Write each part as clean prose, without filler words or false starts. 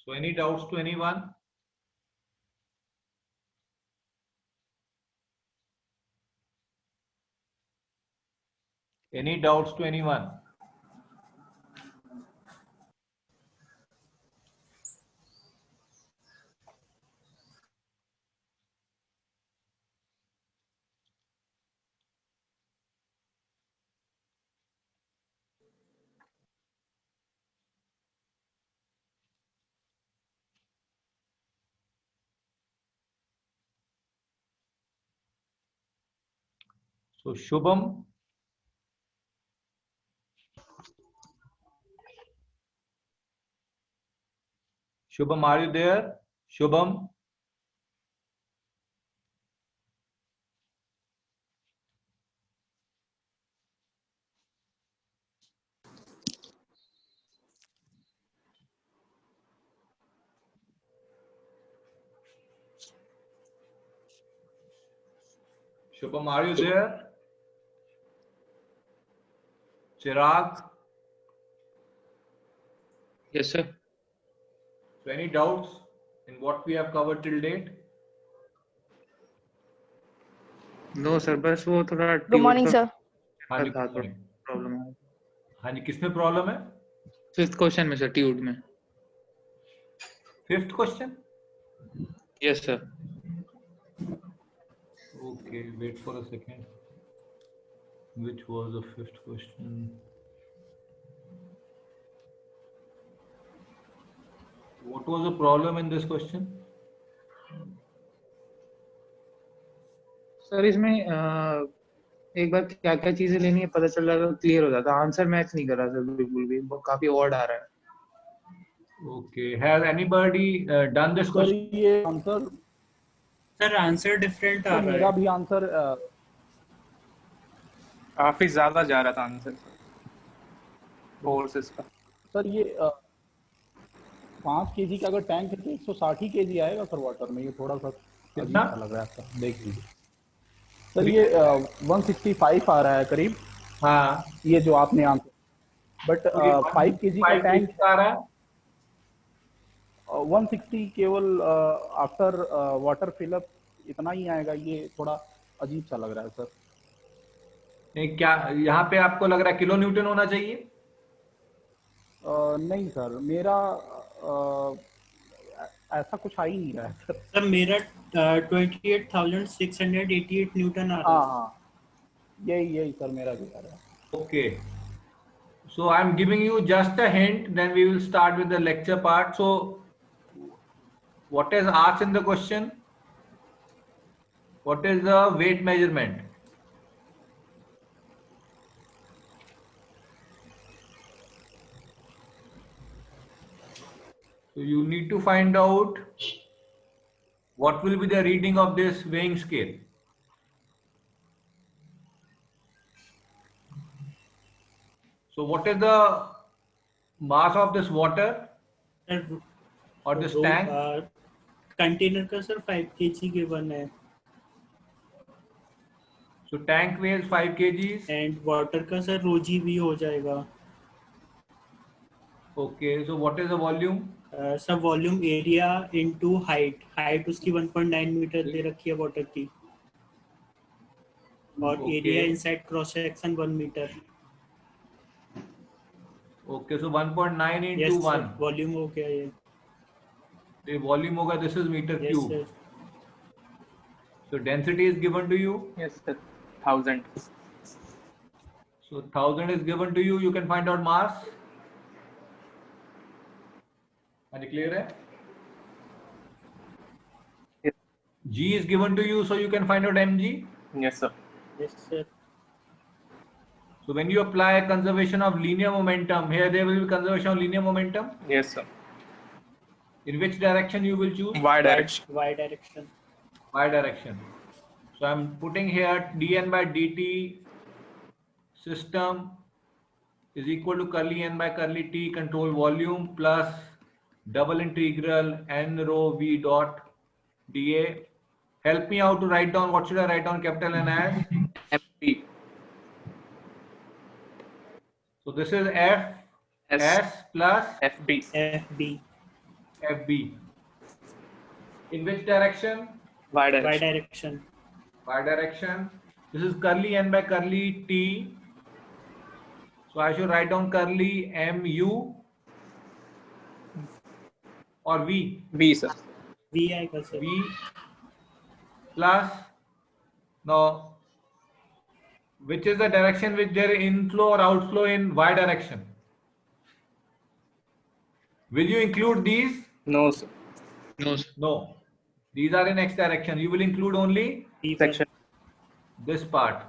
So any doubts to anyone? Any doubts to anyone? So Shubham. Shubham, are you there? Shubham. Shubham, are you there? Chirag. Yes, sir. So any doubts in what we have covered till date? No sir, बस वो थोड़ा good morning sir. हाँ जी, था, थोड़ा problem है। हाँ जी, किसमें problem है? 5th क्वेश्चन में सर, ट्यूड में। 5th question? Yes sir. Okay, wait for a second. Which was the 5th question? What was the problem in this question? Sir इसमें एक बार क्या क्या चीजें लेनी है पता चल रहा है, क्लियर हो जाता। आंसर मैच नहीं कर रहा सर बिल्कुल भी, काफी ऑड आ रहा है। Okay, has anybody done this sir question? ये आंसर सर आंसर डिफरेंट आ तो रहा मेरा है। भी आंसर काफी ज्यादा जा रहा था आंसर फोर्सेस का। सर ये 5 kg का अगर टैंक है तो 160 kg आएगा सर वाटर में। ये थोड़ा सा अजीब कितना? सा लग रहा है सर, देख लीजिए। सर ये 165 आ रहा है करीब, हाँ, ये जो आपने आंसर, बट 5 kg का 5 टैंक kg आ रहा है। 160 केवल आफ्टर वाटर फिलअप इतना ही आएगा। ये थोड़ा अजीब सा लग रहा है सर। नहीं, क्या यहाँ पे आपको लग रहा है किलो न्यूटन होना चाहिए? नहीं सर, मेरा ऐसा कुछ आ ही नहीं रहा है सर। सर मेरा 28,688 न्यूटन आ रहा हाँ है। हाँ, यही सर मेरा भी आ रहा है। Okay. So I'm giving you just a hint, then we will start with the lecture part. So what is asked in the question? What is the weight measurement? So you need to find out what will be the reading of this weighing scale. So what is the mass of this water sir or this tank? Container का sir 5 kg given है So tank weighs 5 kgs. And water का sir रोजी भी हो जाएगा। Okay, so what is the volume? Sir volume area into height उसकी 1.9 metre दे रखी है वाटर की, और Okay. Area inside cross section 1 metre. Okay, so 1.9 into yes 1. Sir, volume हो गया ये। The volume होगा, this is meter yes cube. सर। So density is given to you. Yes sir 1000। So 1000 is given to you. You can find out mass. Are you clear? है? Yes. G is given to you, so you can find out mg. Yes sir. Yes sir. So when you apply conservation of linear momentum, here there will be conservation of linear momentum. Yes sir. In which direction you will choose? Y direction. Y direction. Y direction. So I'm putting here dn by dt system is equal to curly n by curly t control volume plus double integral n rho v dot dA. Help me out to write down, what should I write down capital N as? MP So this is F S S plus FB F B. FB. In which direction? Y Y direction. direction. Y direction. This is curly n by curly t. So I should write down curly mu or v. V, sir. V आएगा sir. V plus, now which is the direction which there inflow or outflow in y direction? Will you include these? No, sir. No. These are in x direction. You will include only V Section. this part.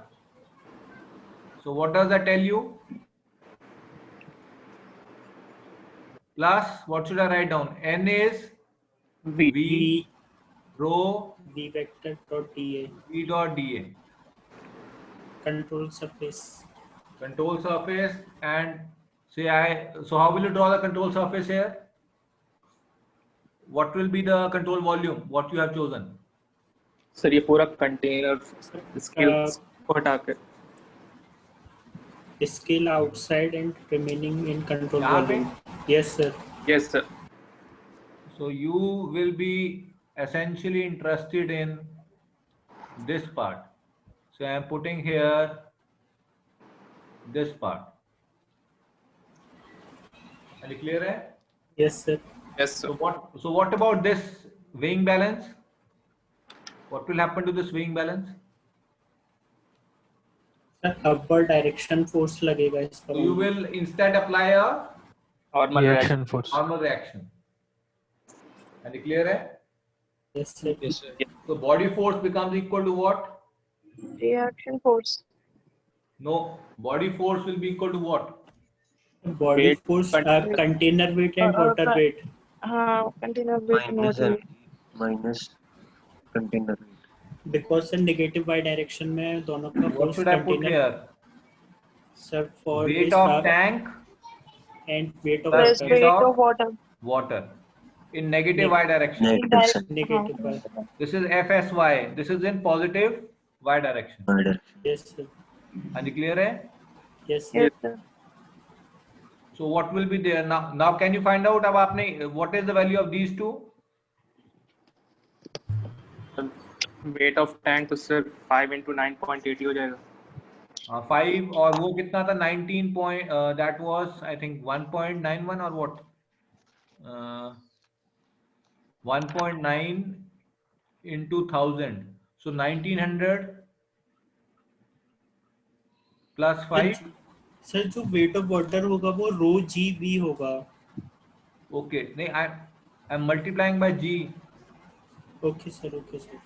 So what does that tell you? Plus, what should I write down? N is V. V V rho V vector dot dA. V dot dA. Control surface. Control surface, and so how will you draw the control surface here? What will be the control volume? What you have chosen? Sir ये पूरा container scale को हटा के Scale outside and remaining in control यहाँ पे? volume. Yes sir. Yes, sir. So you will be essentially interested in this part. So I am putting here this part. Are you clear? Hai? Yes sir. Yes, sir. So what about this weighing balance? What will happen to this weighing balance? Sir upward direction force लगेगा इस पर. So you will instead apply a Normal Reaction force. normal reaction. Are you clear? Hai? Yes sir. So body force becomes equal to what? Reaction force. No, body force will be equal to what? Body Weight, force, container. container weight and water weight. हाँ, container weight and Minus water and weight. minus container weight. Because the negative y direction में दोनों का What force should I put container. here? Sir for Weight this of tank and weight of plus Plus water. weight of water. water in negative y direction. Negative side. Negative y. This is FSY. This is in positive y direction. Y direction. Yes sir. Are you clear? Hai? Yes sir. Yes, sir. So what will be there now? Now can you find out अब आपने what is the value of these two? Weight of tank तो sir 5 into 9.80 हो जाएगा. 5 और वो कितना था 19 point that was I think 1.91 or what? 1.9 into 1000. So 1900 plus 5. Sir जो weight of water होगा वो rho g v होगा. Okay. नहीं I'm multiplying by G. Okay sir. Okay sir.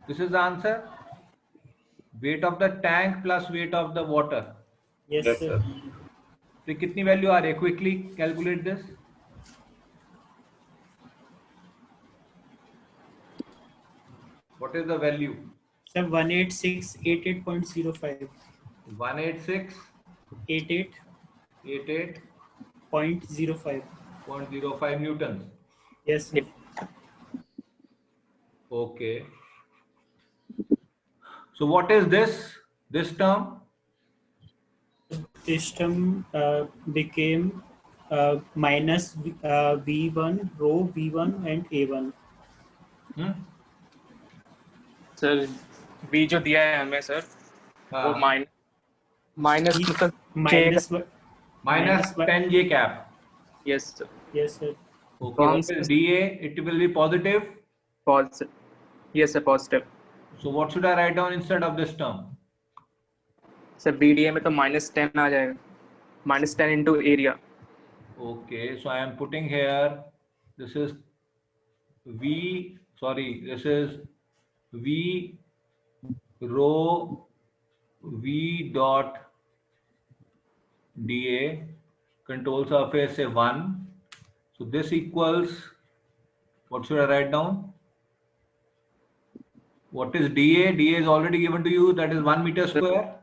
This is the answer. Weight of the tank plus weight of the water. Yes sir. तो कितनी value आ रही है? Quickly calculate this. What is the value? Sir 18688.05. 186 88.05. 88.05 newtons. Yes sir. Okay. So what is this term? This term became minus v1 rho v1 and a1. Sir V जो दिया है हमें sir वो हाँ. माइनस मतलब Minus Minus 10 J cap. Yes sir. yes sir. Okay. What is dA? It will be positive. Positive. Yes sir positive. So what should I write down instead of this term? Sir BDA में तो -10 आ जाएगा. -10 into area. Okay, so I am putting here, this is this is V rho V dot dA, control surface say 1. So this equals, what should I write down? What is dA? dA is already given to you, that is 1 meter square.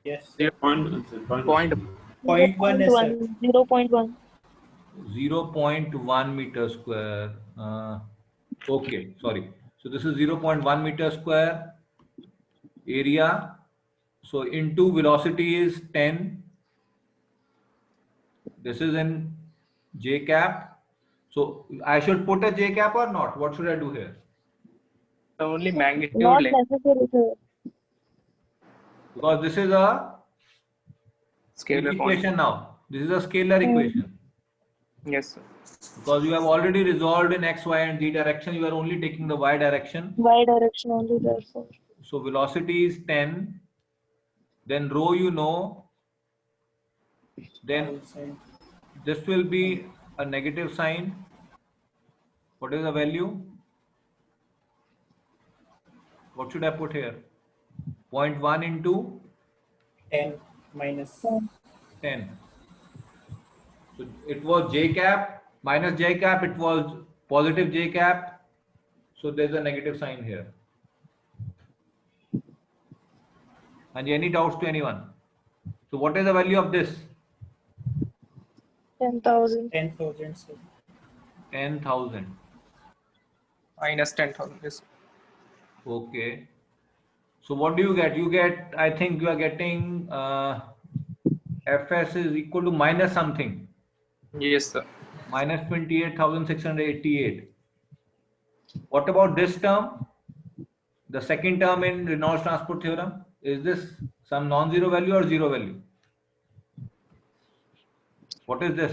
Yes. 0.1 0.1 है sir. 0.1. 0.1 meter square. Okay, sorry. So this is 0.1 meter square area. So into velocity is 10. This is in J cap. So I should put a J cap or not? What should I do here? Only magnitude Not length. necessary, sir. Because this is a Scalar quantity. equation now. This is a scalar equation. Yes, sir. Because you have already resolved in x, y, and z direction. You are only taking the y direction. Y direction only, therefore. So velocity is 10. Then rho you know. Then this will be a negative sign. What is the value? What should I put here? 0.1 into 10 minus 10. So it was j cap minus j cap. It was positive j cap. So there's a negative sign here. And any doubts to anyone? So what is the value of this? 10,000. 10,000, sir. 10,000. Minus 10,000. Yes. Okay. So what do you get? You get, I think you are getting Fs is equal to minus something. Yes, sir. Minus 28,688. What about this term? The second term in Reynolds transport theorem. Is this some non-zero value or zero value? What is this?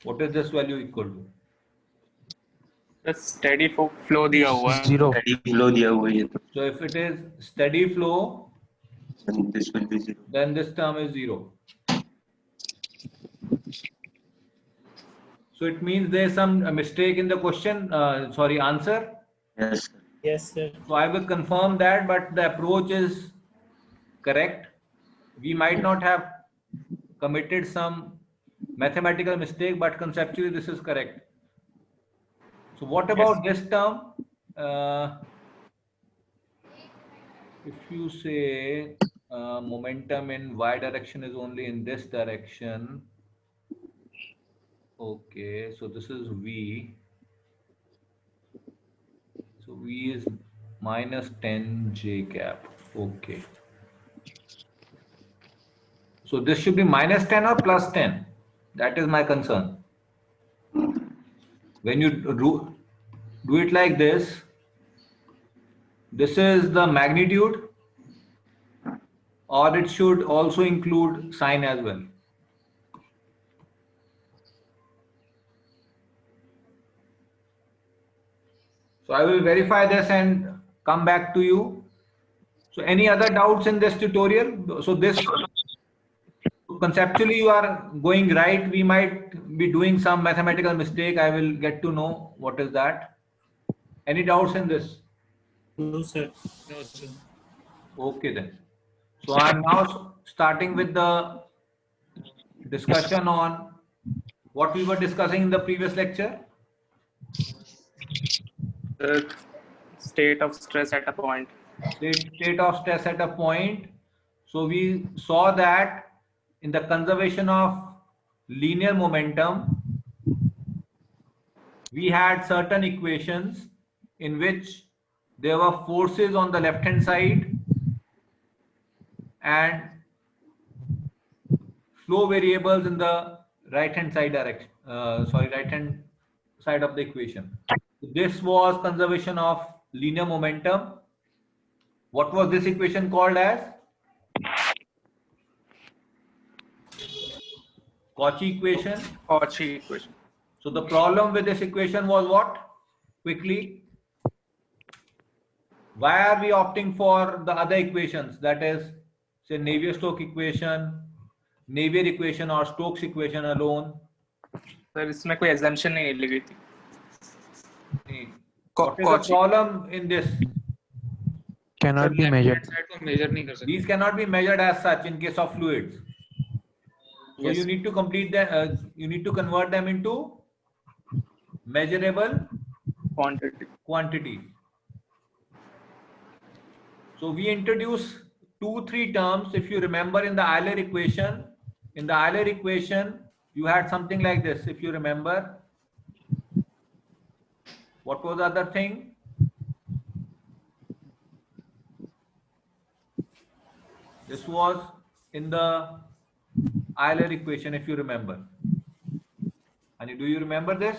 What is this value equal to? The steady flow दिया हुआ है. Zero. steady flow दिया हुआ है ये तो, So if it is steady flow, and this will be 0. then this term is zero. So it means there is some mistake in the question, answer. Yes, sir. Yes, sir. So I will confirm that, but the approach is correct. We might not have committed some mathematical mistake, but conceptually this is correct. So what about this term? If you say momentum in y direction is only in this direction. Okay, so this is v. So v is minus 10 j cap. Okay. So this should be minus 10 or plus 10. That is my concern. When you do it like this is the magnitude, or it should also include sign as well. So I will verify this and come back to you. So any other doubts in this tutorial? So this conceptually you are going right. We might be doing some mathematical mistake. I will get to know what is that. Any doubts in this? No, sir. No, sir. Okay then. So I'm now starting with the discussion on what we were discussing in the previous lecture. The state of stress at a point. State of stress at a point. So we saw that in the conservation of linear momentum, we had certain equations in which there were forces on the left hand side and flow variables in the right hand side direction, right hand side of the equation. This was conservation of linear momentum. What was this equation called as? Cauchy equation. Cauchy equation. So the problem with this equation was what? Quickly. Why are we opting for the other equations? That is, say, Navier-Stokes equation, Navier equation or Stokes equation alone. Sir इसमें कोई assumption नहीं ली गई थी. What is the problem in this? Cannot be measured. These cannot be measured as such in case of fluids. So Yes. you need to complete that. You need to convert them into measurable quantity. So we introduce 2-3 terms. If you remember in the Euler equation, you had something like this. If you remember, what was the other thing? This was in the Euler equation, if you remember. And do you remember this?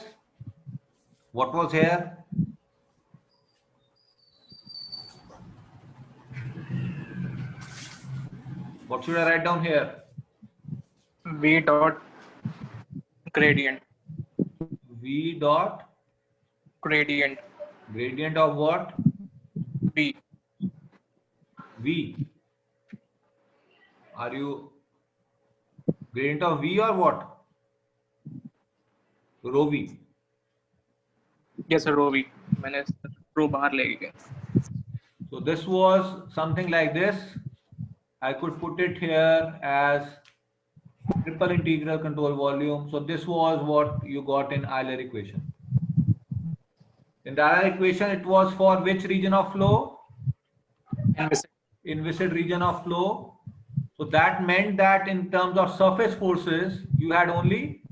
What was here? What should I write down here? V dot gradient. V dot Gradient. gradient of what? V. V. Are you gradient of V or what? Rho V. Yes, sir, rho V. मैंने rho बाहर ले गया. So this was something like this. I could put it here as triple integral control volume. So this was what you got in Euler equation. In the Euler equation, it was for which region of flow? Inviscid region of flow. So that meant that in terms of surface forces, you had only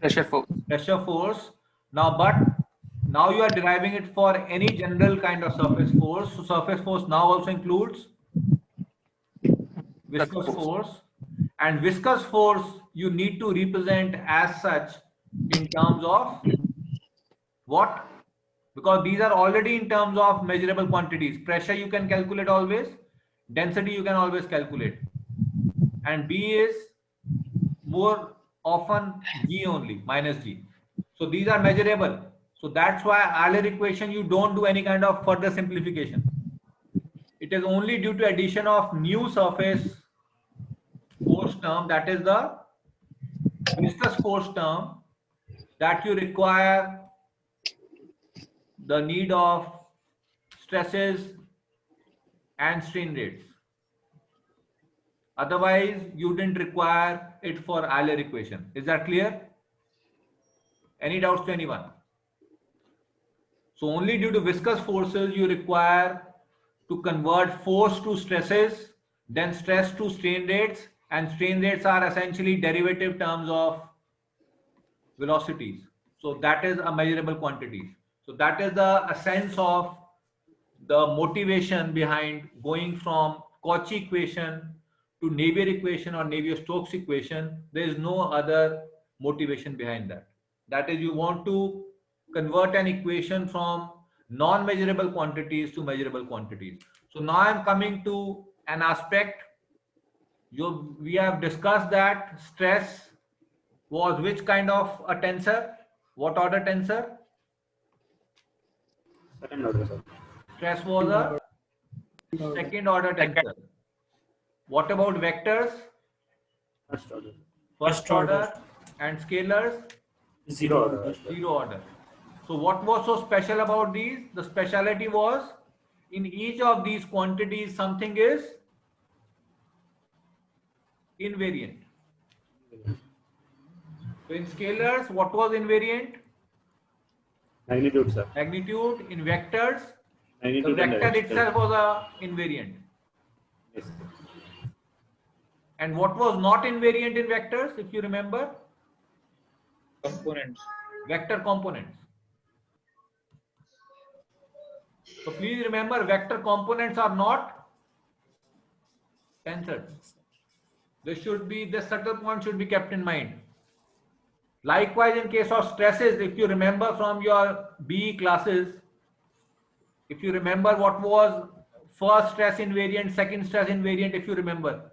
Pressure force. pressure force. Now you are deriving it for any general kind of surface force. So surface force now also includes viscous force, and viscous force you need to represent as such in terms of what? Because these are already in terms of measurable quantities. Pressure you can calculate always, density you can always calculate, and B is more often G only, minus G. So these are measurable. So that's why Euler equation you don't do any kind of further simplification. It is only due to addition of new surface force term, that is the viscous force term, that you require the need of stresses and strain rates. Otherwise, you didn't require it for Euler equation. Is that clear? Any doubts to anyone? So only due to viscous forces you require to convert force to stresses, then stress to strain rates, and strain rates are essentially derivative terms of velocities. So that is a measurable quantity. So that is the essence of the motivation behind going from Cauchy equation to Navier equation or Navier-Stokes equation. There is no other motivation behind that. That is, you want to convert an equation from non-measurable quantities to measurable quantities. So now I am coming to an aspect. We have discussed that stress was which kind of a tensor? What order tensor? Second order, sir. Stress was a second order tensor. What about vectors? First order. First order. And scalars? Zero order. Zero order. So what was so special about these? The speciality was in each of these quantities something is invariant. So in scalars, what was invariant? Magnitude, sir. Magnitude. In vectors, the Magnitude and vector direction. itself was a invariant. Yes, sir. And what was not invariant in vectors, if you remember? Components. Vector components. So please remember, vector components are not tensors. This subtle point should be kept in mind. Likewise, in case of stresses, if you remember from your BE classes, if you remember what was first stress invariant, second stress invariant, if you remember,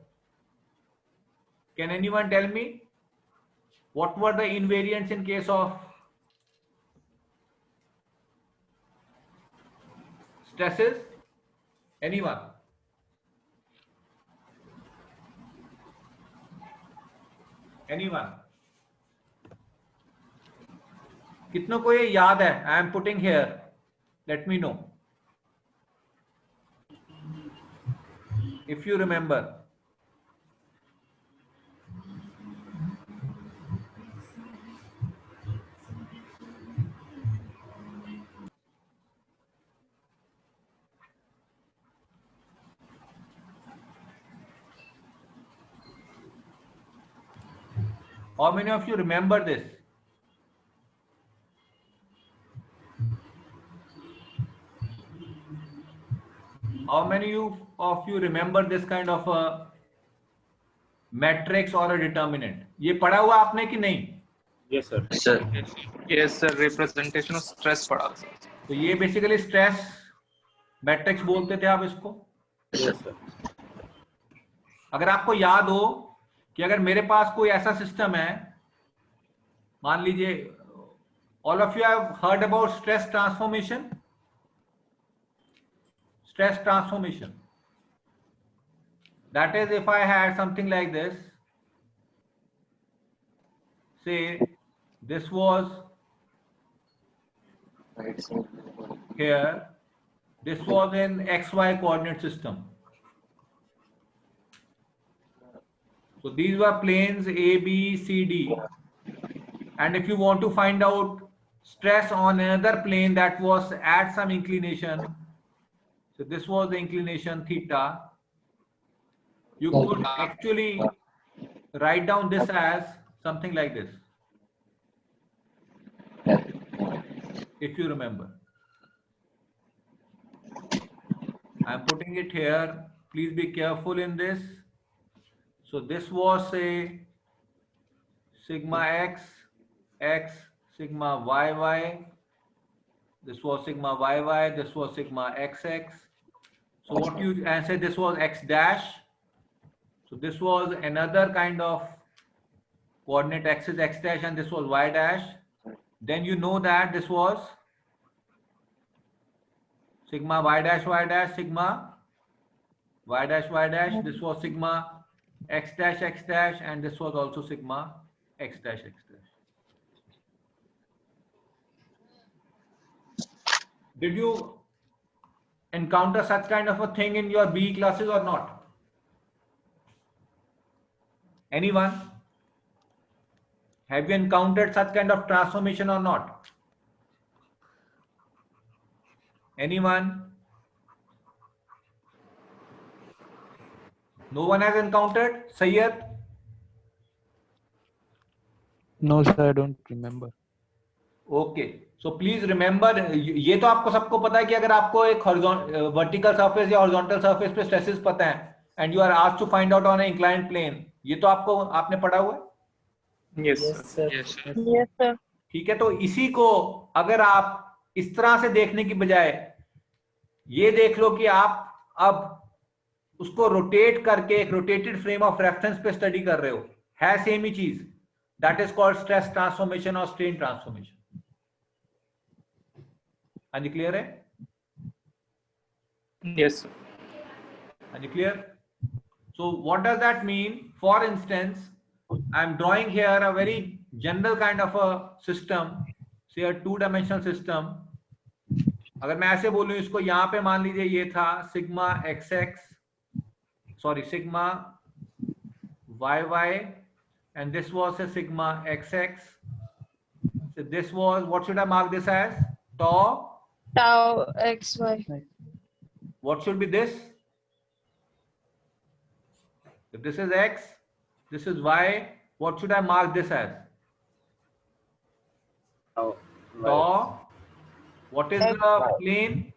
can anyone tell me what were the invariants in case of stresses? Anyone? Anyone? कितनों को ये याद है? I am putting here. Let me know if you remember. How many of you remember this? How many of you remember this kind of a matrix और अ determinant. ये पढ़ा हुआ आपने कि नहीं? Yes sir. Sir yes sir, representation of stress पढ़ा sir. तो ये बेसिकली स्ट्रेस मैट्रिक्स बोलते थे आप इसको। Yes sir. अगर आपको याद हो कि अगर मेरे पास कोई ऐसा सिस्टम है, मान लीजिए, all of you have heard about stress transformation. Stress transformation, that is, if I had something like this, say this was here, this was in XY coordinate system. So these were planes A, B, C, D, and if you want to find out stress on another plane that was at some inclination, so this was the inclination theta, you could actually write down this as something like this, if you remember. I'm putting it here. Please be careful in this. So this was a sigma x, x, sigma y. This was sigma y. This was sigma xx. So what you and say this was x dash. So this was another kind of coordinate axis x dash, and this was y dash. Then you know that this was sigma y dash, sigma y dash. This was sigma x dash, and this was also sigma x dash. Did you encounter such kind of a thing in your BE classes or not? Anyone? Have you encountered such kind of transformation or not? Anyone? No one has encountered? Sayyid? No, sir, I don't remember. Okay. So please remember, ये तो आपको सबको पता है कि अगर आपको एक वर्टिकल सरफेस या हॉरिजॉन्टल सरफेस पे स्ट्रेसेस पता है and you are asked to find out on an inclined plane, ये तो आपने पढ़ा हुआ है। Yes sir. Yes, sir. ठीक है, तो इसी को अगर आप इस तरह से देखने की बजाय ये देख लो कि आप अब उसको रोटेट करके एक रोटेटेड फ्रेम ऑफ रेफरेंस पे स्टडी कर रहे हो, है सेम ही चीज, that is called stress transformation और स्ट्रेन ट्रांसफॉर्मेशन। हाँ जी, क्लियर है? Yes sir. हाँ जी, clear? So what does that mean? For instance, I'm drawing here a very general kind of a system, say a two-dimensional system. अगर मैं ऐसे बोलूं इसको, यहाँ पे मान लीजिए ये था sigma sigma yy, and this was a sigma xx. So this was, what should I mark this as? Tau. Tau XY. What should be this? If this is x, this is y, what should I mark this as? Tau. What is the plane?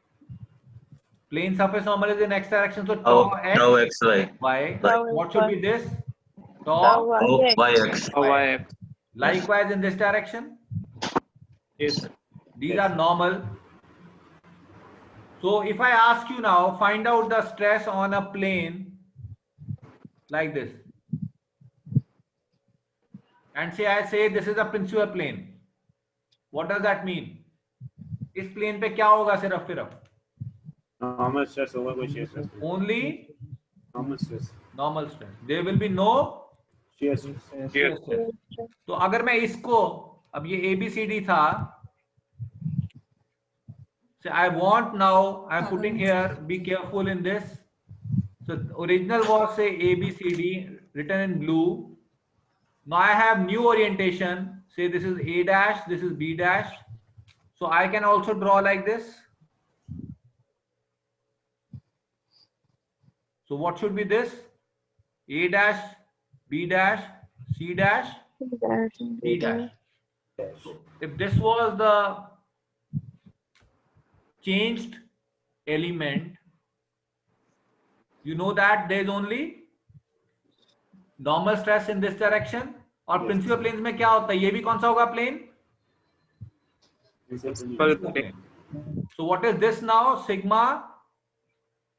Plane surface normal is in x direction, so tau x, tau xy. y. Tau What should xy. be this? Tau Tau. Oh, YX. yx. Likewise in this direction. Yes. These are normal. So if I ask you now, find out the stress on a plane like this, and I say this is a principal plane. What does that mean? इस plane पे क्या होगा? सिर्फ normal stress होगा, कोई shear stress नहीं। Only normal stress. Normal stress, there will be no shear stress. shear stress. तो अगर मैं इसको, अब ये ABCD था, so I want now, I'm putting here, be careful in this. So original was say ABCD written in blue. Now I have new orientation, say this is A dash, this is B dash. So I can also draw like this. So what should be this? A dash, B dash, C dash, D dash. So if this was the changed element, you know that there is only normal stress in this direction, और principal plane में क्या होता है, ये भी कौन सा होगा plane? So what is this now? Sigma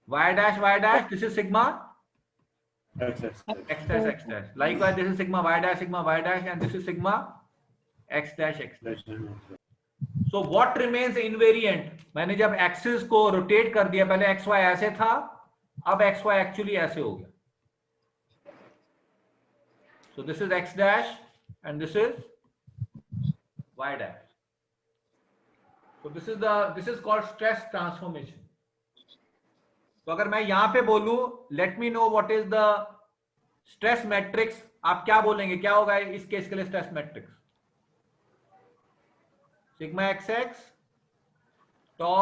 y dash, this is sigma x dash. Likewise, this is sigma y dash, and this is sigma x dash. So what remains invariant? मैंने जब एक्सिस को rotate कर दिया, पहले x Y ऐसे था, अब x why actually ऐसे हो गया. So this is x dash and this is y dash. So this is called stress transformation. तो अगर मैं यहां पे बोलूं let me know what is the stress matrix, आप क्या बोलेंगे, क्या होगा इस केस के लिए स्ट्रेस मैट्रिक्स? सिग्मा xx टॉ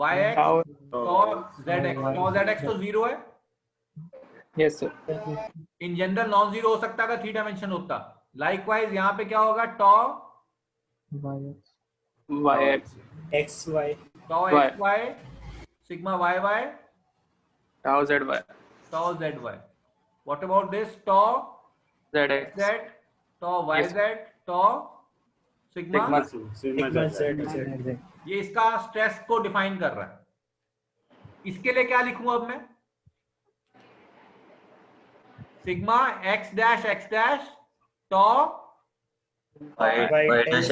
yx टॉ zx. टॉ zx तो 0 है. Yes sir. In general non zero हो सकता है, 3 डायमेंशन होता. लाइकवाइज यहाँ पे क्या होगा, tau yx xy tau Y. xy sigma yy tau zy tau zy. What about this, tau zx z tau yz tau sigma. sigma z. ये इसका स्ट्रेस को डिफाइन कर रहा है. इसके लिए क्या लिखूं अब मैं, sigma x dash toe y dash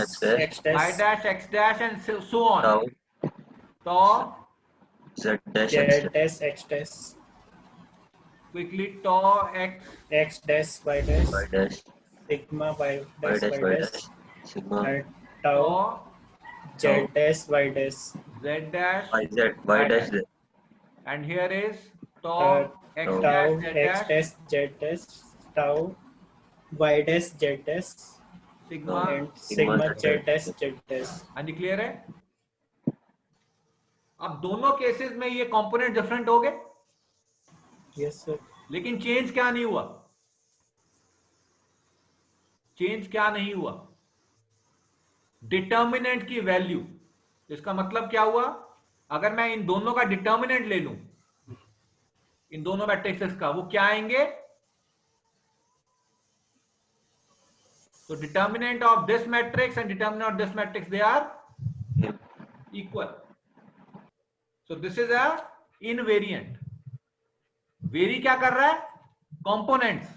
y dash x dash and so on. tau tau z dash x dash quickly tau x dash y dash y dash sigma y y dash dash y dash sigma and tau tau z dash y dash z dash y dash z. and here is tau x tau dash z x dash dash z dash tau y dash z dash sigma. and sigma z dash z dash. हाँ जी, clear है. अब दोनों cases में ये component different हो गए, Yes sir. लेकिन चेंज क्या नहीं हुआ, चेंज क्या नहीं हुआ, डिटर्मिनेंट की वैल्यू. इसका मतलब क्या हुआ, अगर मैं इन दोनों का डिटर्मिनेंट ले लूं, इन दोनों मैट्रिक्सेस का, वो क्या आएंगे, so determinant of this matrix and determinant of this matrix, they are equal. So this is a invariant. Very क्या कर रहा है, कंपोनेंट्स.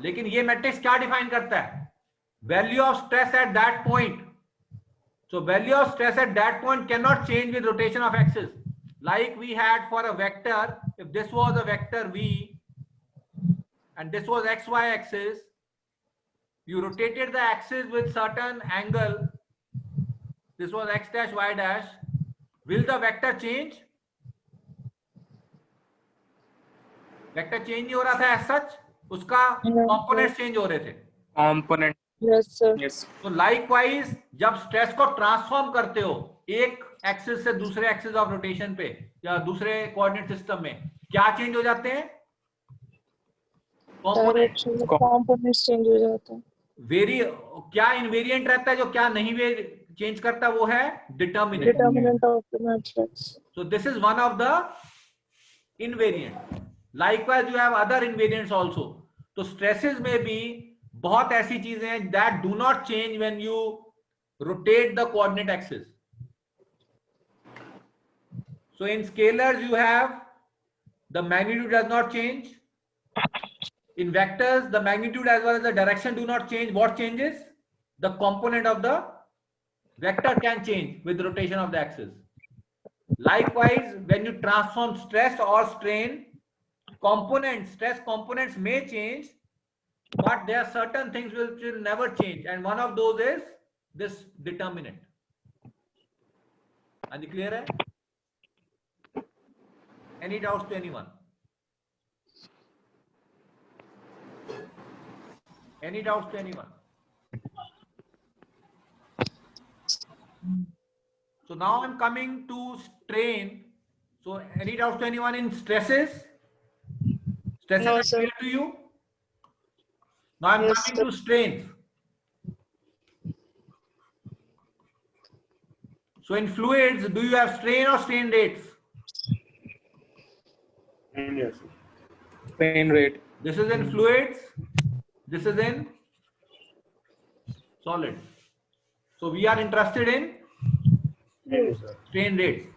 लेकिन ये मैट्रिक्स क्या डिफाइन करता है, value of stress at that point. So value of stress at that point can not change with rotation of axis. Like we had for a vector, if this was a vector v and this was xy axis, you rotated the axis with certain angle, this was x dash y dash, will the vector change? Vector change नहीं हो रहा था as such, उसका components change हो रहे थे. component. Yes, sir. Yes. तो likewise जब स्ट्रेस को ट्रांसफॉर्म करते हो एक एक्सिस से दूसरे एक्सिस ऑफ रोटेशन पे या दूसरे कोऑर्डिनेट सिस्टम में, क्या चेंज हो जाते हैं, Direction में components change हो जाता है. वेरी क्या इनवेरिएंट रहता है, जो क्या नहीं चेंज करता वो है determinant. Determinant of the matrix. So this is one of the invariant. Likewise you have other invariants also. तो stresses में भी बहुत ऐसी चीजें हैं that do not change when you rotate the coordinate axis. So in scalars you have the magnitude does not change. In vectors the magnitude as well as the direction do not change. What changes? The component of the vector can change with rotation of the axis. Likewise, when you transform stress or strain, components, stress components may change, but there are certain things which will never change, and one of those is this determinant. And clear hai? Any doubts to anyone? Any doubts to anyone? So now I'm coming to strain. So any doubts to anyone in stresses? Stresses No, are sir. clear to you? Now I'm Yes, coming to strains. So in fluids, do you have strain or strain rates? strain rate. This is in fluids. This is in solids. So we are interested in strain rates.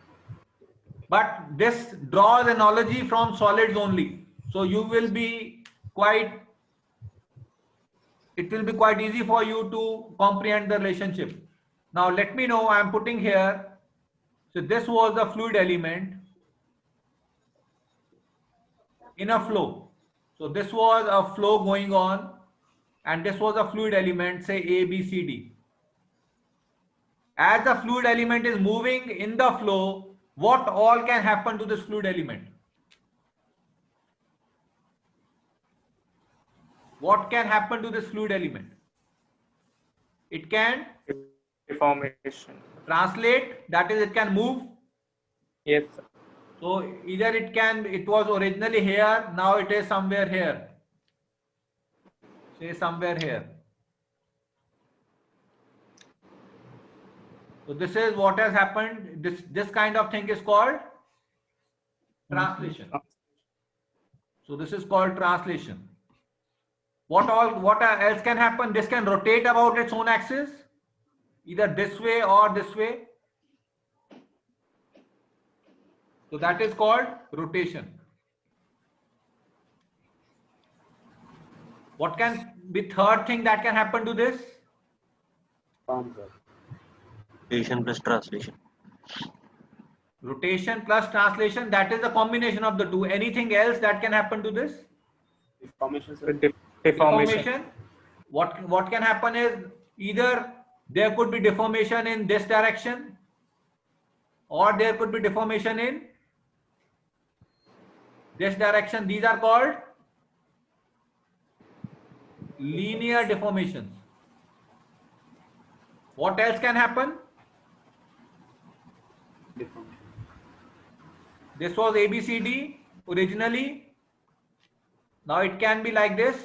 But this draws analogy from solids only. So you will be quite, it will be quite easy for you to comprehend the relationship. Now let me know, I am putting here, so this was the fluid element in a flow. So this was a flow going on and this was a fluid element, say A, B, C, D. As the fluid element is moving in the flow, what all can happen to this fluid element? What can happen to this fluid element? It can Deformation. translate, that is, it can move. Yes, sir. So either it was originally here, now it is somewhere here. Say somewhere here. So this is what has happened. This kind of thing is called translation. So this is called translation. What else can happen? This can rotate about its own axis, either this way or this way. So that is called rotation. What can be third thing that can happen to this? Rotation plus translation. Rotation plus translation, that is the combination of the two. Anything else that can happen to this? Deformation. What can happen is either there could be deformation in this direction or there could be deformation in this direction. These are called linear deformations. What else can happen? This was ABCD originally. Now it can be like this.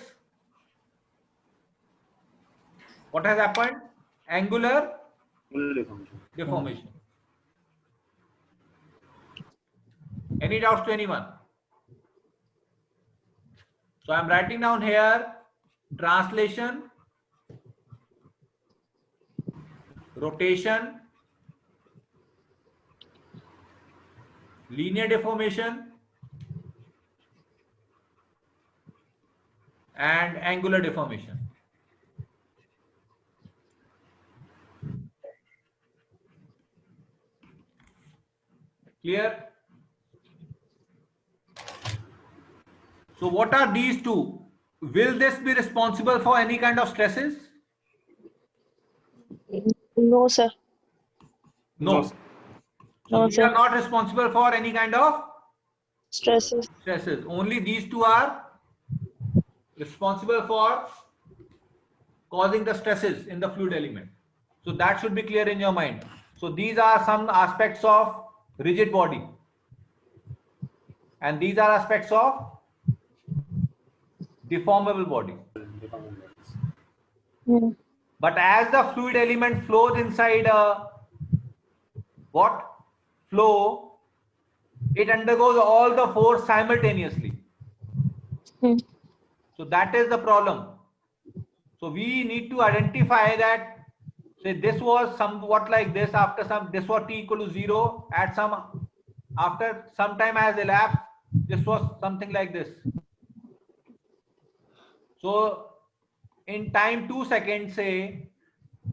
What has happened? Angular deformation. Any doubts to anyone? So I'm writing down here translation, rotation, linear deformation, and angular deformation. Clear? So what are these two? Will this be responsible for any kind of stresses? No, sir. No. No, So No, these are sir. not responsible for any kind of Stresses. stresses. Only these two are responsible for causing the stresses in the fluid element. So that should be clear in your mind. So these are some aspects of rigid body. And these are aspects of deformable body. Hmm. But as the fluid element flows inside a flow, it undergoes all the force simultaneously. Hmm. So that is the problem. So we need to identify that, say this was somewhat like this, this was t equal to 0, after some time has elapsed, this was something like this. So in time 2 seconds, say,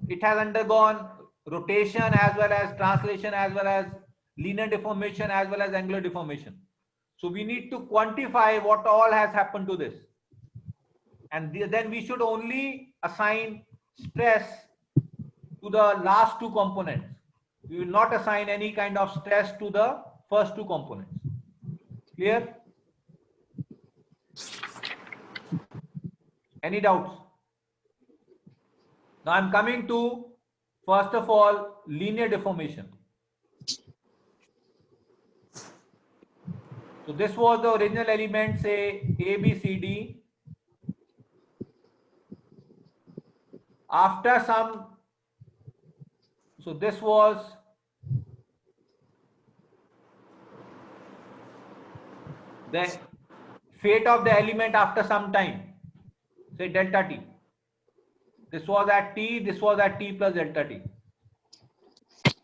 it has undergone rotation as well as translation as well as linear deformation as well as angular deformation. So we need to quantify what all has happened to this. And then we should only assign stress to the last two components. We will not assign any kind of stress to the first two components. Clear? Any doubts? Now I'm coming to, first of all, linear deformation. So this was the original element, say A, B, C, D. After some, so this was the fate of the element after some time, say delta t. This was at t, this was at t plus delta t.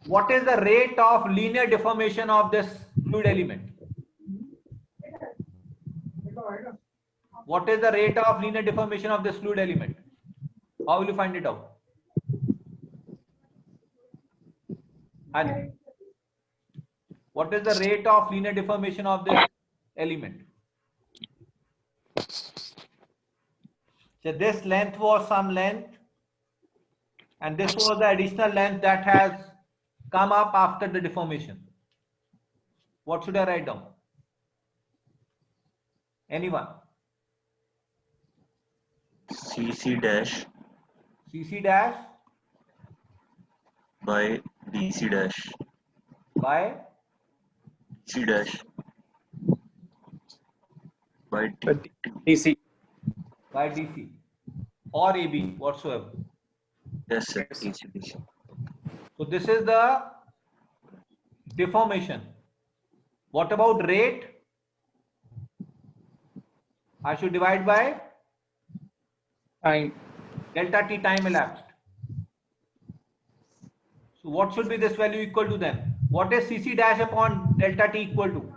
What is the rate of linear deformation of this fluid element? What is the rate of linear deformation of this fluid element? How will you find it out? And what is the rate of linear deformation of this element? So this length was some length, and this was the additional length that has come up after the deformation. What should I write down? Anyone? CC dash CC dash by DC dash. by C dash by T. DC. by DC or AB whatsoever. Yes, sir. DC, DC. So this is the deformation. What about rate? I should divide by Time. delta t, time elapsed. So what should be this value equal to then? What is CC dash upon delta t equal to?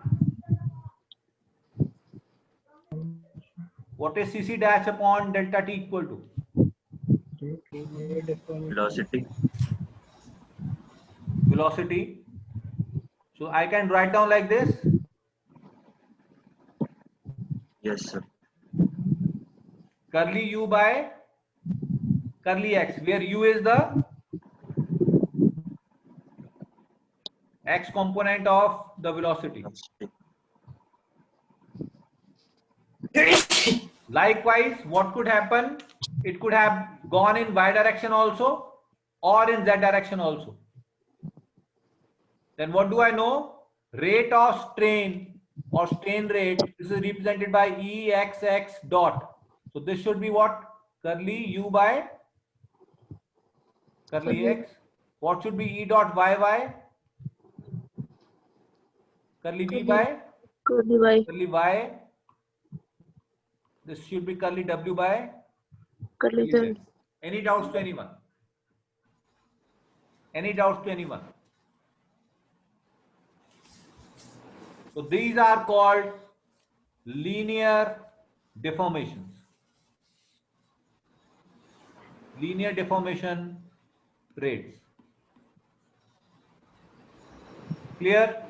What is CC dash upon delta t equal to? Velocity. Velocity. So I can write down like this. Yes, sir. Curly u by curly x, where u is the x component of the velocity. Likewise, what could happen? It could have gone in y direction also or in z direction also. Then what do I know? Rate of strain or strain rate, this is represented by Exx dot. So this should be what? Curly u by curly x. What should be E dot yy? Curly v by curly y, curly y. This should be curly w by curly curly z. z. Any doubts to anyone? Any doubts to anyone? So these are called linear deformations. Linear deformation rates. Clear?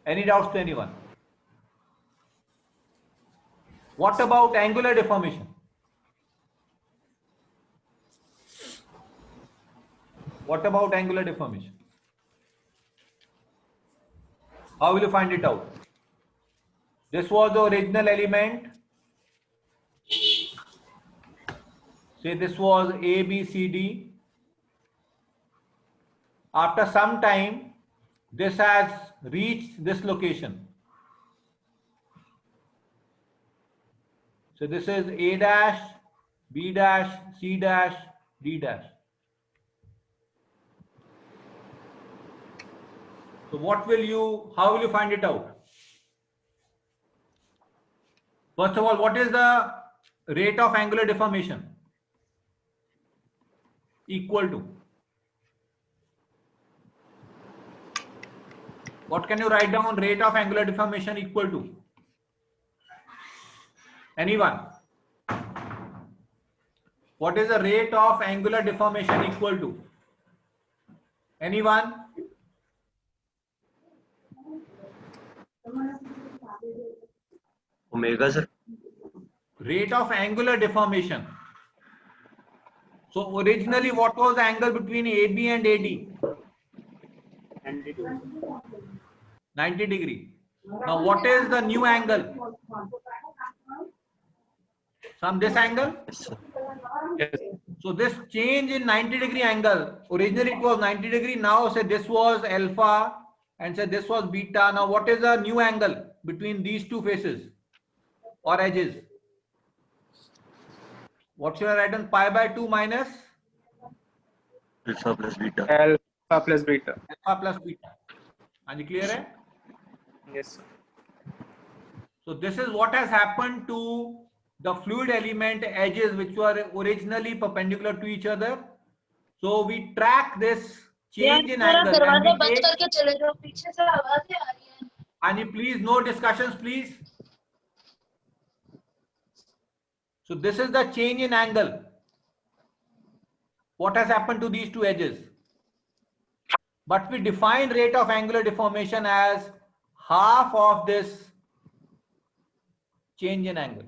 Any doubts to anyone? What about angular deformation? What about angular deformation? How will you find it out? This was the original element. Say this was A, B, C, D. After some time, this has reached this location. So this is A dash, B dash, C dash, D dash. So how will you find it out? First of all, what is the rate of angular deformation? Equal to. What can you write down rate of angular deformation equal to? Anyone? What is the rate of angular deformation equal to? Anyone? Omega, sir. Rate of angular deformation. So originally what was the angle between AB and AD? 90 degree. Now what is the new angle? This angle? Yes, sir. Yes. So this change in 90 degree angle, originally it was 90 degree, now say this was alpha and say this was beta. Now what is the new angle between these two faces or edges? What should I write on? Pi by 2 minus Alpha plus beta. Alpha plus beta. alpha plus beta. Are you clear? Yes, sir. So this is what has happened to the fluid element edges which were originally perpendicular to each other. So we track this change in angle and we take. Ani, please, no discussions, please. So this is the change in angle. What has happened to these two edges? But we define rate of angular deformation as half of this change in angle.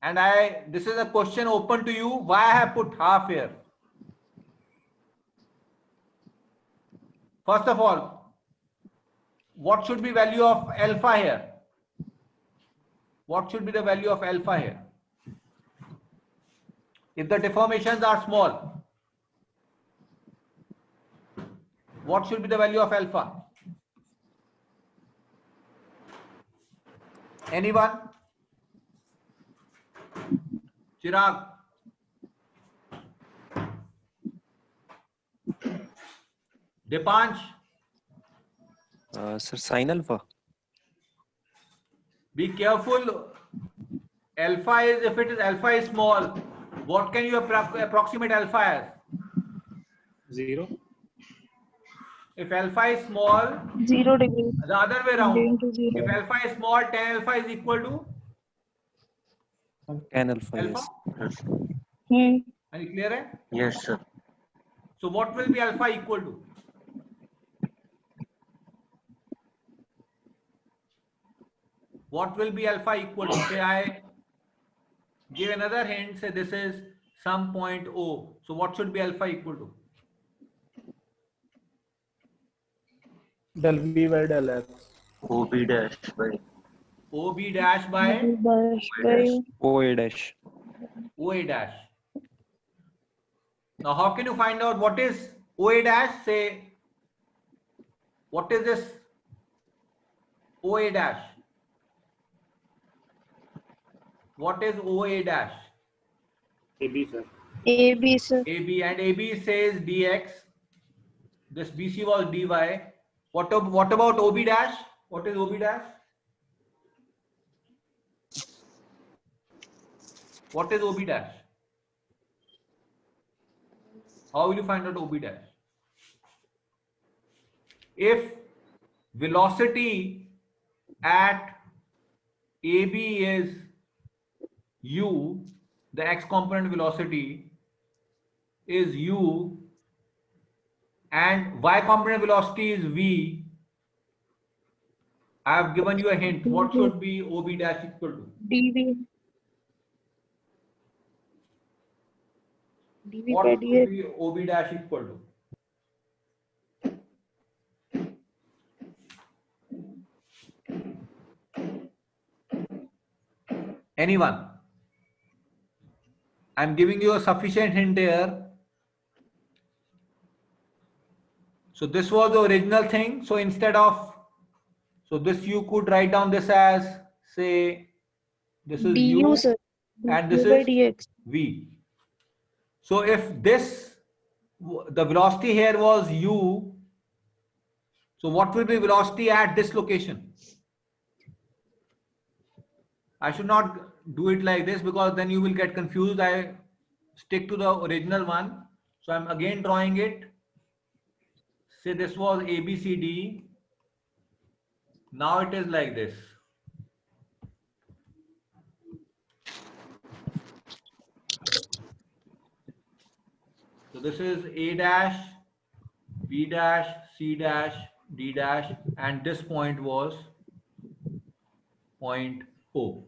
And this is a question open to you. Why I have put half here? First of all, what should be value of alpha here? What should be the value of alpha here? If the deformations are small, what should be the value of alpha? Anyone? Chirag? Dipansh? Sir, sin alpha. Be careful. Alpha is, if it is alpha is small, what can you approximate alpha as? 0. If alpha is small, 0 degree. the other way around. Into 0. If alpha is small, tan alpha is equal to Tan alpha, alpha. yes. Are you clear? Hai? Yes, sir. So what will be alpha equal to? What will be alpha equal to? Say I give another hint, say this is some point O. So what should be alpha equal to? Del V by del X. OB dash by OB dash by OA dash. OA dash. Now how can you find out what is OA dash? Say, what is this OA dash? What is OA dash? AB, sir. AB, sir. AB, and AB says dx. This BC was dy. What about OB dash? What is OB dash? What is OB dash? How will you find out OB dash? If velocity at AB is u, the x component velocity is u, and y component velocity is v, I have given you a hint. What should be OB dash equal to? DV. DV What by should dx. be OB dash equal to? Anyone? I'm giving you a sufficient hint here. So this was the original thing. So instead of, so this you could write down this as, say, this is du, u sir. and this Du by is dx. v. So if this, the velocity here was u, so what will be velocity at this location? I should not do it like this because then you will get confused. I stick to the original one. So I'm again drawing it. Say this was ABCD. Now it is like this. So this is A dash, B dash, C dash, D dash, and this point was point O.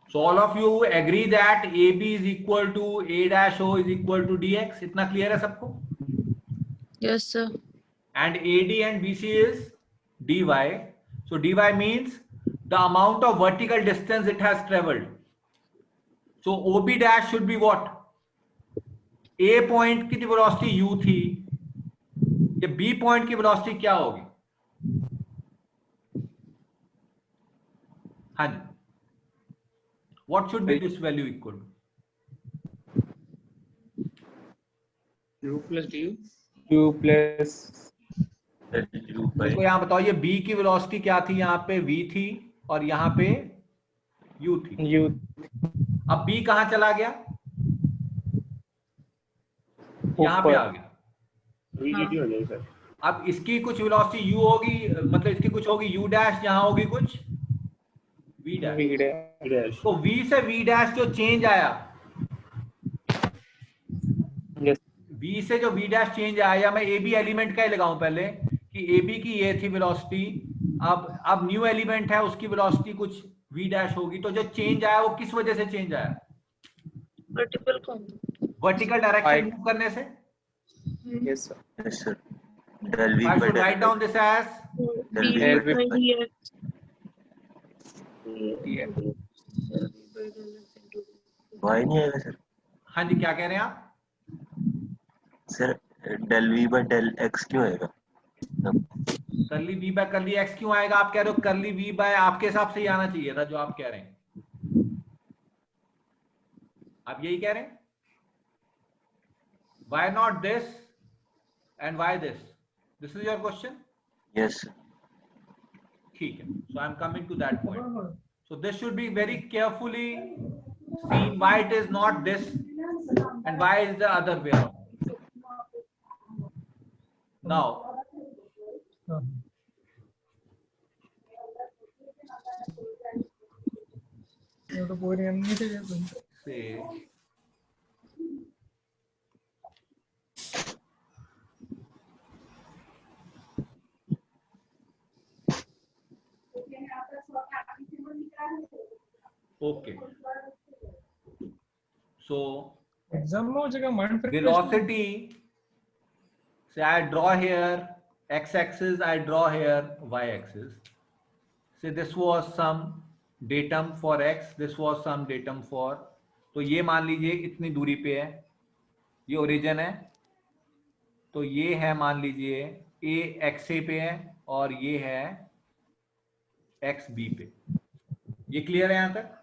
So all of you agree that AB is equal to A dash O is equal to DX. Itna clear hai sabko? Yes, sir. And AD and BC is DY. So DY means the amount of vertical distance it has traveled. So OB dash should be what? A point की velocity U थी, ये B point की velocity क्या होगी? हाँ जी. What should be this value equal to? U plus du. U plus मुझको यहाँ बताओ, ये b की वेलोसिटी क्या थी? यहाँ पे v थी और यहाँ पे u थी। U अब b कहाँ चला गया? यहाँ पे आ गया। VDT हो जाएगी सर। अब इसकी कुछ वेलोसिटी u होगी, मतलब इसकी कुछ होगी u डैश, यहाँ होगी कुछ v डैश। V dash. तो v से v डैश जो चेंज आया, Yes. v से जो v डैश चेंज आया, या मैं ab एलिमेंट का ही लगाऊं पहले कि ab की ये थी वेलोसिटी, अब न्यू एलिमेंट है, उसकी वेलोसिटी कुछ v डैश होगी। तो जो चेंज आया वो किस वजह से चेंज आया? वर्टिकल कौन? वर्टिकल डायरेक्शन मूव करने से। Yes sir. Yes, sir. Del V I by should del write down this as Del V L by by del Y नहीं आएगा सर। हाँ जी, क्या कह रहे हैं आप? Sir del V by del X क्यों आएगा? Curly v by curly x क्यों आएगा? आप कह रहे हो कर्ली v बाय, आपके हिसाब से ही आना चाहिए था जो आप कह रहे हैं। आप यही कह रहे हैं? Why not this and why this? This is your question? Yes, sir. ठीक है, so I am coming to that point. So this should be very carefully seen why it is not this and why is the other way around. Now, say okay. So velocity, say I draw here x-axis, I draw here y-axis. Say this was some datum for x, this was some datum for, तो ये मान लीजिए इतनी दूरी पे है, ये origin है, तो ये है मान लीजिए a x a पे है और ये है x b पे। ये क्लियर है यहाँ तक?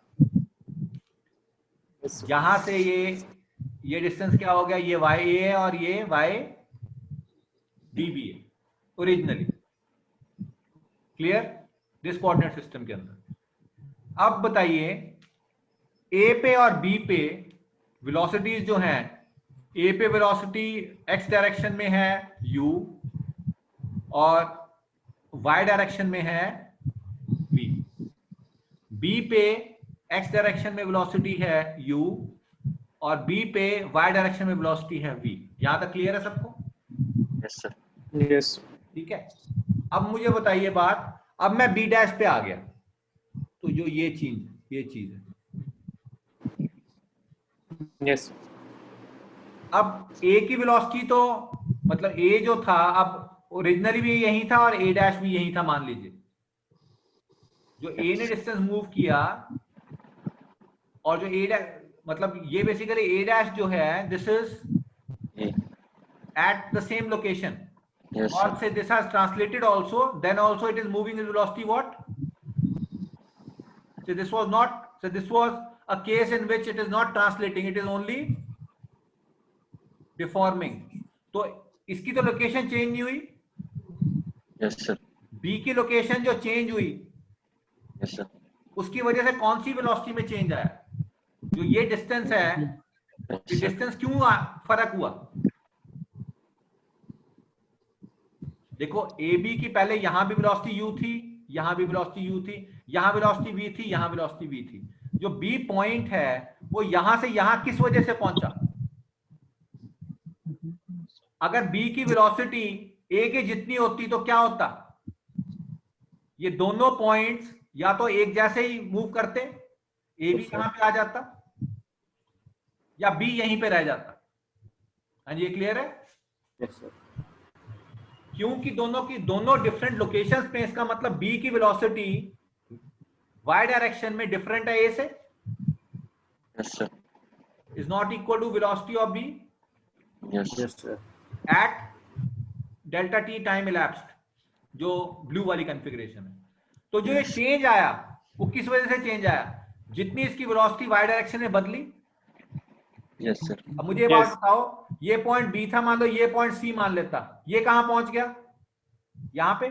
यहां से ये डिस्टेंस क्या हो गया? ये y a है और ये y b b है originally. Clear? This coordinate system के अंदर। अब बताइए a पे और b पे वेलोसिटीज जो हैं, a पे वेलोसिटी x डायरेक्शन में है u और y डायरेक्शन में है v। b पे x डायरेक्शन में वेलोसिटी है u और b पे y डायरेक्शन में वेलोसिटी है v। यहां तक क्लियर है सबको? Yes, sir. Yes. ठीक है। अब मुझे बताइए बात, अब मैं b डैश पे आ गया, तो जो ये चीज है, Yes. अब a की वेलोसिटी तो मतलब a जो था, अब ओरिजिनली भी यही था और a डैश भी यही था मान लीजिए। जो a ने डिस्टेंस मूव किया और जो a डैश, मतलब ये बेसिकली a डैश जो है, this is at the same location. Yes, Or sir. say this has translated also, then also it is moving with velocity what? So this was not, so this was a case in which it is not translating, it is only deforming. तो इसकी तो location change नहीं हुई। Yes, sir. B की location जो change हुई, Yes, sir. उसकी वजह से कौन सी वेलोसिटी में चेंज आया? जो ये डिस्टेंस है, Yes, ये sir. डिस्टेंस क्यों फर्क हुआ? देखो AB की पहले यहां भी वेलोसिटी u थी, यहां भी वेलोसिटी u थी, यहां वेलोसिटी v थी, यहां वेलोसिटी v थी। जो B पॉइंट है वो यहां से यहां किस वजह से पहुंचा? अगर B की वेलोसिटी A के जितनी होती तो क्या होता? ये दोनों पॉइंट्स या तो एक जैसे ही मूव करते, A भी यहां पे आ जाता या B यहीं पे रह जाता। हाँ जी, ये क्लियर है? Yes, sir. क्योंकि दोनों डिफरेंट लोकेशंस पे, इसका मतलब B की वेलोसिटी y डायरेक्शन में डिफरेंट है A से, Yes, sir. Is not equal to velocity of B Yes, sir. Yes, sir. At delta t time elapsed, जो ब्लू वाली कॉन्फ़िगरेशन है। तो जो ये चेंज आया वो किस वजह से चेंज आया? जितनी इसकी वेलोसिटी y डायरेक्शन में बदली। Yes, sir. अब मुझे ये बात बताओ, ये पॉइंट B था, मान लो ये पॉइंट C मान लेता, ये कहां पहुंच गया? यहाँ पे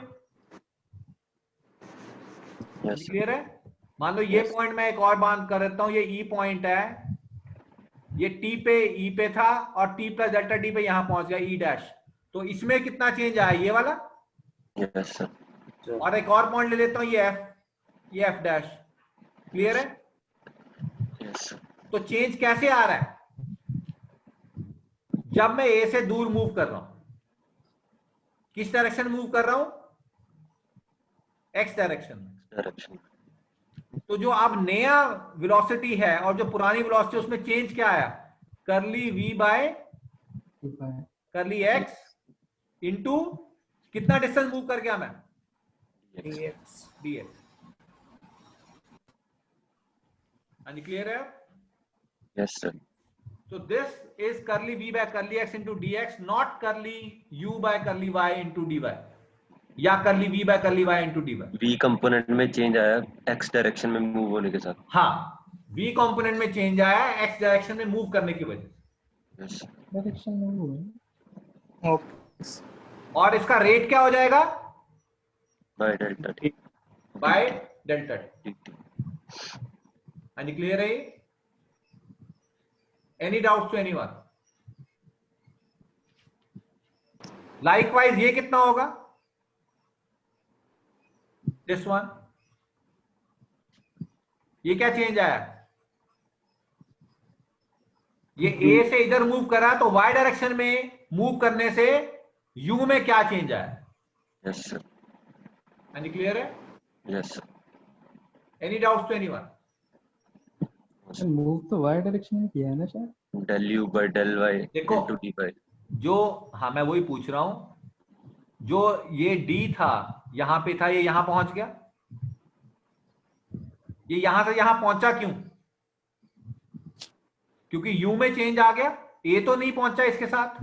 Yes, sir. क्लियर है? मान लो ये Yes. पॉइंट मैं एक और बात कर देता हूँ, ये ई पॉइंट है, ये टी पे ई पे था और टी प्लस डेल्टा टी पे यहाँ पहुंच गया ई डैश, तो इसमें कितना चेंज आया ये वाला, Yes, sir. और एक और पॉइंट ले लेता हूँ ये एफ डैश। क्लियर है? Yes, sir. तो चेंज कैसे आ रहा है? जब मैं ए से दूर मूव कर रहा हूं, किस डायरेक्शन मूव कर रहा हूं? एक्स डायरेक्शन में। Direction. तो जो अब नया वेलोसिटी है और जो पुरानी वेलोसिटी, उसमें चेंज क्या आया? Curly v by curly x into कितना डिस्टेंस मूव कर गया मैं? dx dx। हाँ, क्लियर है? Yes, sir. So this is curly v by curly x into dx, not curly u by curly y into dy, या curly v by curly y into dy। V component में change आया x direction में move होने के साथ। हाँ, v component में change आया x डायरेक्शन में मूव करने की वजह से। Yes, sir. और इसका रेट क्या हो जाएगा? By delta t. By delta t. dt. हाँ जी, क्लियर है? Any doubt to anyone? Likewise ये कितना होगा? दिस वन, ये क्या चेंज आया? ये ए से इधर मूव करा तो y डायरेक्शन में मूव करने से u में क्या चेंज आया? Yes, sir. एनी क्लियर है? Yes, sir. Any doubt to anyone? Move तो y डायरेक्शन में किया है ना शायद। Del u by del y देखो, into dy. जो, हाँ मैं वही पूछ रहा हूं, जो ये d था यहां पे था, ये यहां पहुंच गया, ये यहां से यहां पहुंचा क्यों? क्योंकि u में चेंज आ गया, a तो नहीं पहुंचा इसके साथ।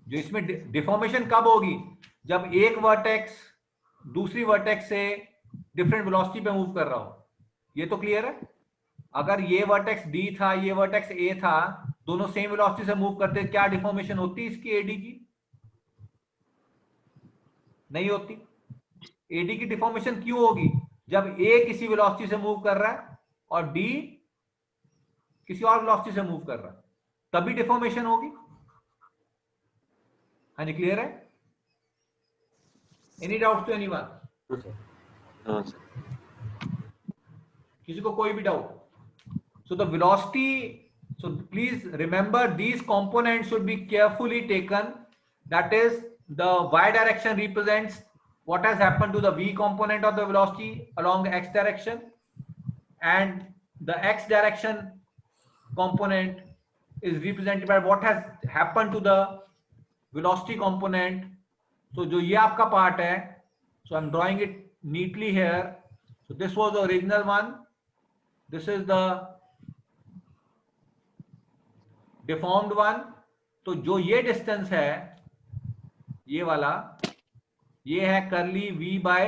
जो इसमें डिफॉर्मेशन कब होगी? जब एक वर्टेक्स दूसरी वर्टेक्स से डिफरेंट वेलोसिटी पे मूव कर रहा हो। ये तो क्लियर है? अगर ये वर्टेक्स d था, ये वर्टेक्स a था, दोनों सेम वेलोसिटी से मूव करते, क्या डिफॉर्मेशन होती इसकी AD की? नहीं होती। AD की डिफॉर्मेशन क्यों होगी? जब a किसी वेलोसिटी से मूव कर रहा है और d किसी और वेलोसिटी से मूव कर रहा है, तभी डिफॉर्मेशन होगी। हाँ जी, क्लियर है? Any doubt to anyone? No, sir. किसी को कोई भी doubt? So the velocity, so please remember these components should be carefully taken. That is, the y direction represents what has happened to the v component of the velocity along the x direction, and the x direction component is represented by what has happened to the velocity component. So जो ये आपका part है, so I'm drawing it neatly here. So this was the original one. This is the deformed one. तो जो ये distance है, ये वाला, ये है करली v बाय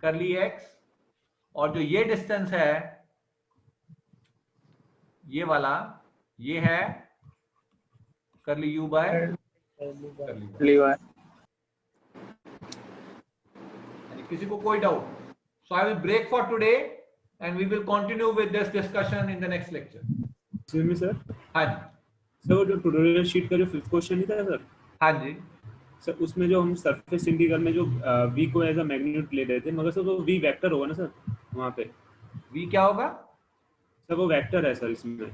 करली x, और जो ये डिस्टेंस है ये वाला, ये है करली u बाय करली y। किसी को कोई doubt? So I will break for today and we will continue with this discussion in the next lecture. Sir हाँ जी, सर वो जो ट्यूटोरियल शीट का जो 5th क्वेश्चन नहीं था सर, हाँ जी, सर उसमें जो हम सरफेस इंटीग्रल में जो v को एज अ मैग्नीट्यूड ले रहे थे, मगर सर वो v वेक्टर होगा ना सर वहाँ पे? v क्या होगा? सर वो वेक्टर है सर इसमें,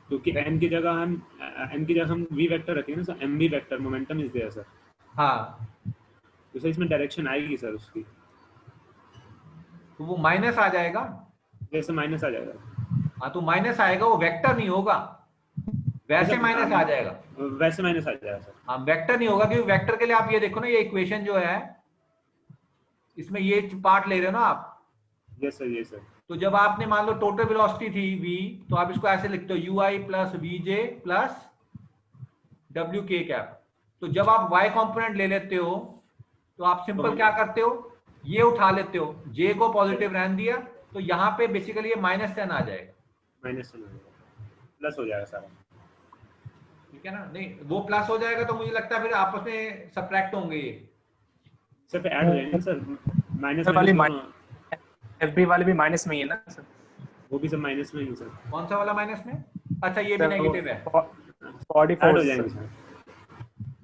क्योंकि n की जगह हम v वेक्टर रखेंगे ना sir, mv vector momentum is there sir. हाँ, तो सर इसमें डायरेक्शन आएगी सर उसकी, तो वो माइनस आ जाएगा। जैसे माइनस आ जाएगा। हाँ, तो माइनस आएगा, वो वेक्टर नहीं होगा, वैसे माइनस आ जाएगा। वैसे माइनस आ जाएगा सर। हाँ, वेक्टर नहीं होगा, क्योंकि वेक्टर के लिए आप ये देखो ना, ये इक्वेशन जो है इसमें ये पार्ट ले रहे हो ना आप। Yes sir, yes sir. तो जब आपने मान लो टोटल वेलोसिटी थी v, तो आप इसको ऐसे लिखते हो ui plus vj plus wk cap. तो जब आप y कंपोनेंट ले लेते हो तो आप सिंपल क्या करते हो, ये उठा लेते हो, j को पॉजिटिव रहने दिया, तो यहाँ पे बेसिकली ये -10 आ जाएगा। -10 प्लस हो जाएगा सारा। ठीक है ना? नहीं वो प्लस हो जाएगा तो मुझे लगता है फिर आपस में सब्ट्रैक्ट होंगे ये। सर फिर ऐड हो जाएंगे सर, माइनस वाली माइनस एफबी वाले भी माइनस में ही है ना सर? वो भी सब माइनस में ही है सर। कौन सा वाला माइनस में? अच्छा ये भी सर, वो नेगेटिव है। 44 ऐड हो जाएंगे सर।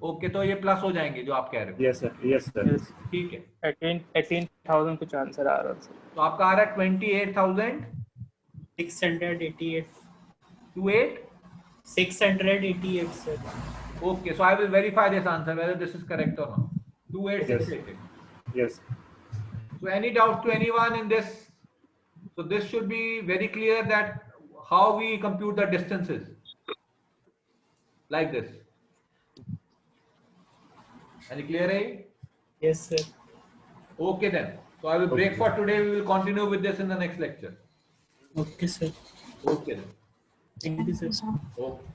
ओके तो ये प्लस हो जाएंगे जो आप कह रहे हो। Yes sir, yes sir. ठीक है 18,000 कुछ आंसर आ रहा है सर। तो आपका आ रहा है 28,000 688 28. 688 sir. Okay, so I will verify this answer whether this is correct or not. 2868. Yes. So any doubts to anyone in this? So this should be very clear that how we compute the distances. Like this. Any clear? Yes sir. Okay then. So I will break for today. We will continue with this in the next lecture. Okay sir. Okay then. Thank you sir. Okay.